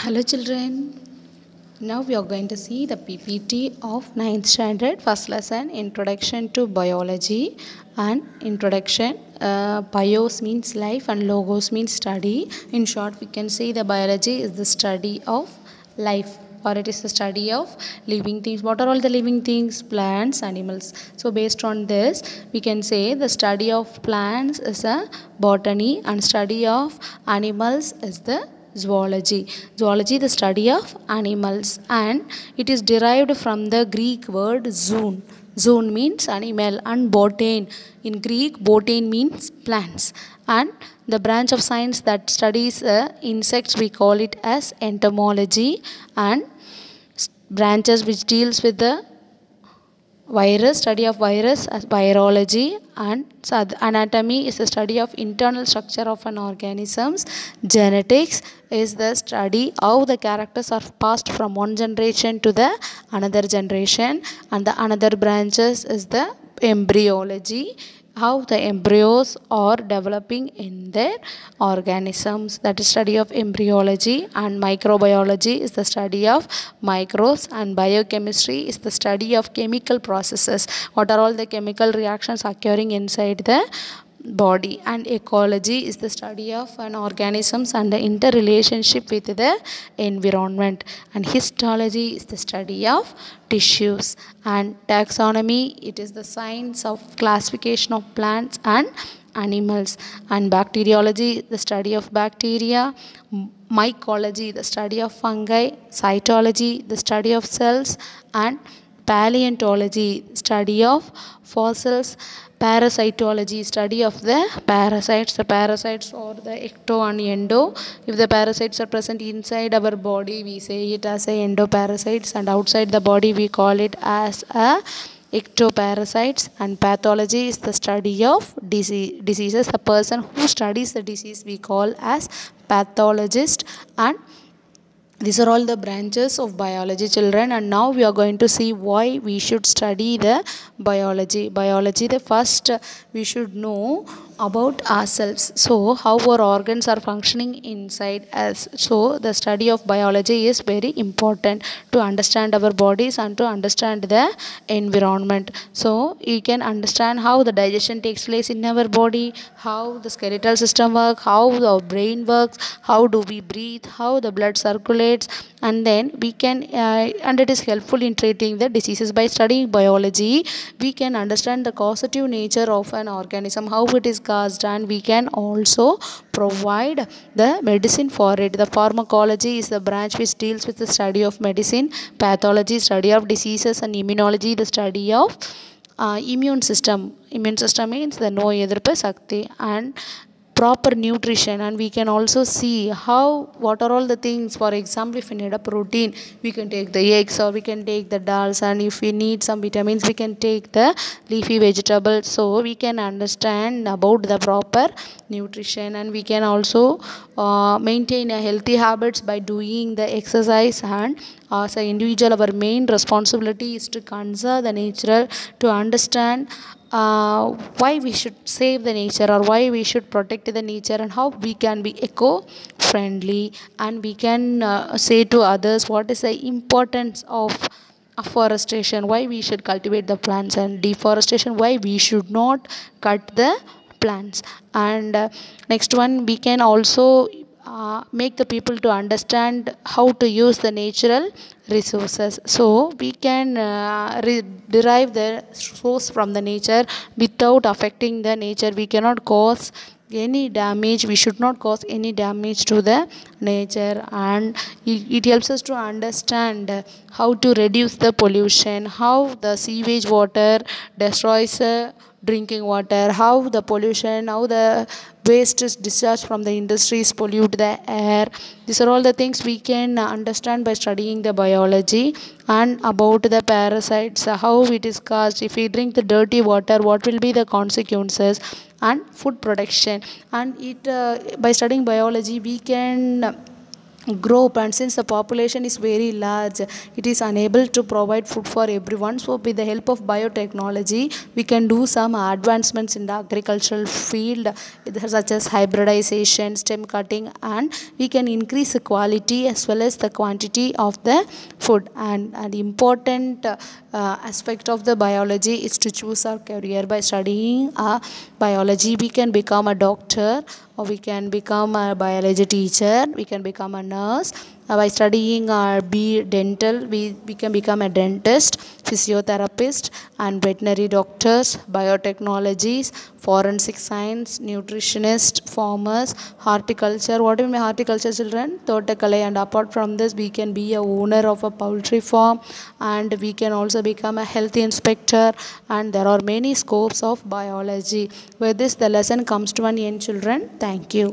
Hello children. Now we are going to see the PPT of ninth standard first lesson Introduction to Biology and Introduction. Bios means life and logos means study. In short we can say the biology is the study of life, or it is the study of living things. What are all the living things? Plants, animals. So based on this we can say the study of plants is a botany and study of animals is the zoology. Zoology, the study of animals, and it is derived from the Greek word zoon. Zoon means animal, and botane in Greek, botane means plants. And the branch of science that studies insects, we call it as entomology, and branches which deals with the virus, study of virus as virology, and anatomy is the study of internal structure of an organisms. Genetics is the study how the characters are passed from one generation to the another generation, and the another branches is the embryology, how the embryos are developing in their organisms, that is study of embryology. And microbiology is the study of microbes, and biochemistry is the study of chemical processes, what are all the chemical reactions occurring inside the body. And ecology is the study of an organisms and the interrelationship with the environment. And histology is the study of tissues. And taxonomy, it is the science of classification of plants and animals. And bacteriology, the study of bacteria. Mycology, the study of fungi. Cytology, the study of cells. And paleontology, study of fossils. Parasitology, study of the parasites. The parasites are the ecto and endo. If the parasites are present inside our body, we say it as a endoparasites, and outside the body we call it as a ectoparasites. And pathology is the study of diseases. The person who studies the disease we call as pathologist. And these are all the branches of biology, children. And now we are going to see why we should study the biology. The first we should know about ourselves, so how our organs are functioning inside us. So the study of biology is very important to understand our bodies and to understand the environment. So you can understand how the digestion takes place in our body, how the skeletal system works, how the brain works, how do we breathe, how the blood circulates. And then we can and it is helpful in treating the diseases. By studying biology we can understand the causative nature of an organism, how it is caused, and we can also provide the medicine for it. The pharmacology is the branch which deals with the study of medicine. Pathology, study of diseases. And immunology, the study of immune system. Immune system means the no எதிர்ப்பு சக்தி. And proper nutrition, and we can also see how what are all the things. For example, if we need a protein we can take the eggs, or we can take the dals, and if we need some vitamins we can take the leafy vegetables. So we can understand about the proper nutrition, and we can also maintain a healthy habits by doing the exercise. And as an individual our main responsibility is to conserve the natural, to understand why we should save the nature, or why we should protect the nature, and how we can be eco friendly. And we can say to others what is the importance of afforestation, why we should cultivate the plants, and deforestation, why we should not cut the plants. And next one, we can also make the people to understand how to use the natural resources. So we can derive the source from the nature without affecting the nature. We cannot cause any damage, we should not cause any damage to the nature. And it helps us to understand how to reduce the pollution, how the sewage water destroys drinking water, how the pollution, how the waste is discharged from the industries pollute the air. These are all the things we can understand by studying the biology. And about the parasites, how it is caused, if we drink the dirty water what will be the consequences. And food production, and it by studying biology we can group, and since the population is very large, it is unable to provide food for everyone. So with the help of biotechnology we can do some advancements in the agricultural field, such as hybridization, stem cutting, and we can increase the quality as well as the quantity of the food. And an important aspect of the biology is to choose our career. By studying biology we can become a doctor, or we can become a biology teacher, we can become a nurse. By studying our dental, we can become a dentist, physiotherapist, and veterinary doctors, biotechnologies, forensic science, nutritionist, farmers, horticulture. What do you mean horticulture, children? Thotakalai. And apart from this we can be a owner of a poultry farm, and we can also become a health inspector, and there are many scopes of biology. With this the lesson comes to an end, children. Thank you.